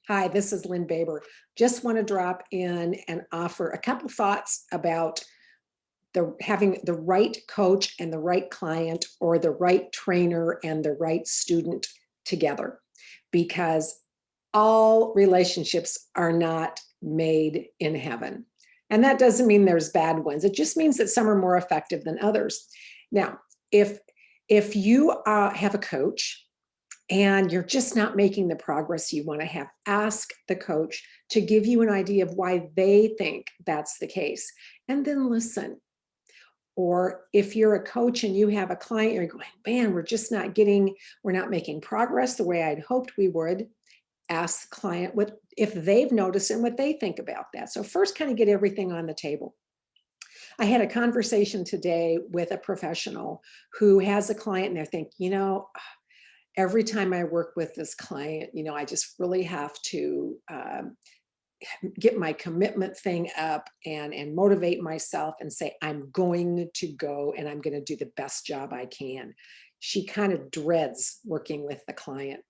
Hi, this is Lynn Baber. Just want to drop in and offer a couple thoughts about having the right coach and the right client, or the right trainer and the right student together, because all relationships are not made in heaven. And that doesn't mean there's bad ones. It just means that some are more effective than others. Now, if you have a coach and you're just not making the progress you want to have, ask the coach to give you an idea of why they think that's the case, and then listen. Or if you're a coach and you have a client, you're going, man, we're not making progress the way I'd hoped we would. Ask the client what if they've noticed and what they think about that. So first, kind of get everything on the table. I had a conversation today with a professional who has a client and they're thinking, every time I work with this client, I just really have to get my commitment thing up and motivate myself and say, I'm going to go and I'm going to do the best job I can. She kind of dreads working with the client.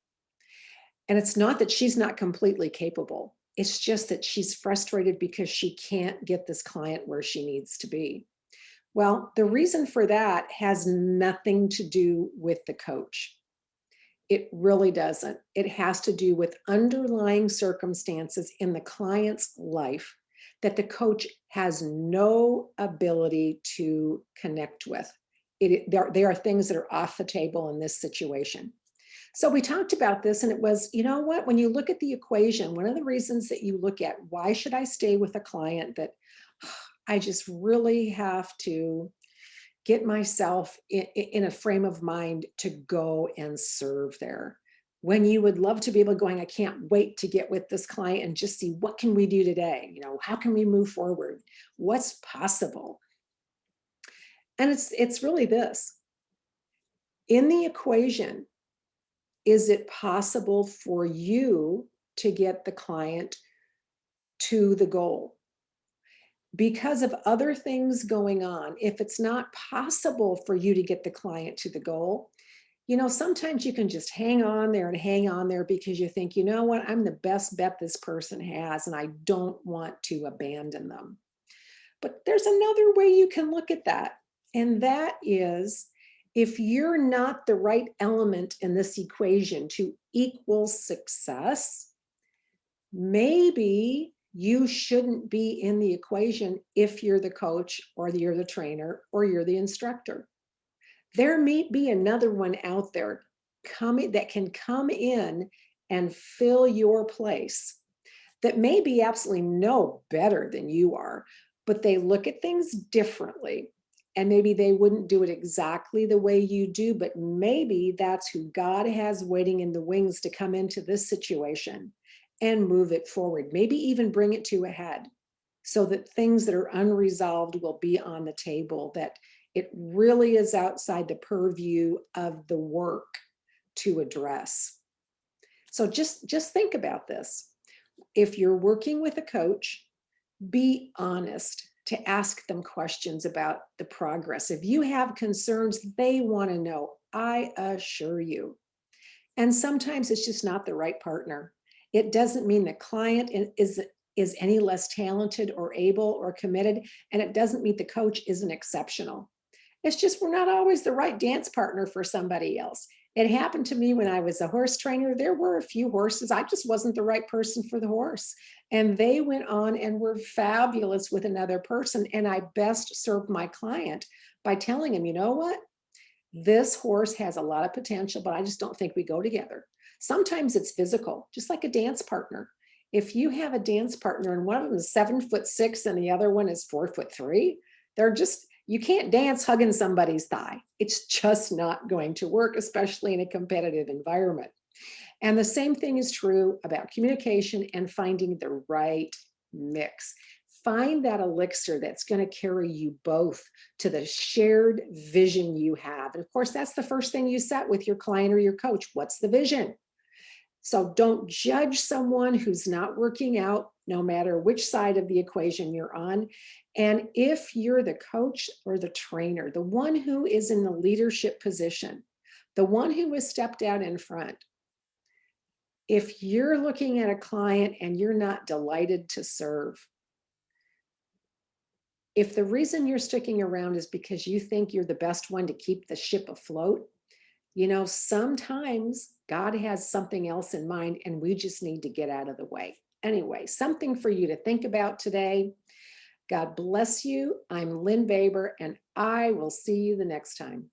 And it's not that she's not completely capable. It's just that she's frustrated because she can't get this client where she needs to be. Well, the reason for that has nothing to do with the coach. It really doesn't. It has to do with underlying circumstances in the client's life that the coach has no ability to connect with. There are things that are off the table in this situation. So we talked about this, and it was, when you look at the equation, one of the reasons that you look at, why should I stay with a client that I just really have to get myself in a frame of mind to go and serve there, when you would love to be able to going, I can't wait to get with this client and just see what can we do today? How can we move forward? What's possible? And it's really this. In the equation, is it possible for you to get the client to the goal? Because of other things going on, if it's not possible for you to get the client to the goal, sometimes you can just hang on there and hang on there because you think, what, I'm the best bet this person has, and I don't want to abandon them. But there's another way you can look at that. And that is, if you're not the right element in this equation to equal success, maybe you shouldn't be in the equation if you're the coach or you're the trainer or you're the instructor. There may be another one out there that can come in and fill your place, that may be absolutely no better than you are, but they look at things differently. And maybe they wouldn't do it exactly the way you do, but maybe that's who God has waiting in the wings to come into this situation and move it forward, maybe even bring it to a head, so that things that are unresolved will be on the table, that it really is outside the purview of the work to address. So just think about this. If you're working with a coach, be honest to ask them questions about the progress. If you have concerns, they want to know, I assure you. And sometimes it's just not the right partner. It doesn't mean the client is any less talented or able or committed, and it doesn't mean the coach isn't exceptional. It's just we're not always the right dance partner for somebody else. It happened to me when I was a horse trainer. There were a few horses. I just wasn't the right person for the horse. And they went on and were fabulous with another person. And I best served my client by telling him, you know what? This horse has a lot of potential, but I just don't think we go together. Sometimes it's physical, just like a dance partner. If you have a dance partner and one of them is 7'6" and the other one is 4'3", you can't dance hugging somebody's thigh. It's just not going to work, especially in a competitive environment. And the same thing is true about communication and finding the right mix. Find that elixir that's going to carry you both to the shared vision you have. And of course, that's the first thing you set with your client or your coach. What's the vision? So don't judge someone who's not working out, no matter which side of the equation you're on. And if you're the coach or the trainer, the one who is in the leadership position, the one who has stepped out in front, If you're looking at a client and you're not delighted to serve, if the reason you're sticking around is because you think you're the best one to keep the ship afloat, sometimes God has something else in mind and we just need to get out of the way. Anyway, something for you to think about today. God bless you. I'm Lynn Baber, and I will see you the next time.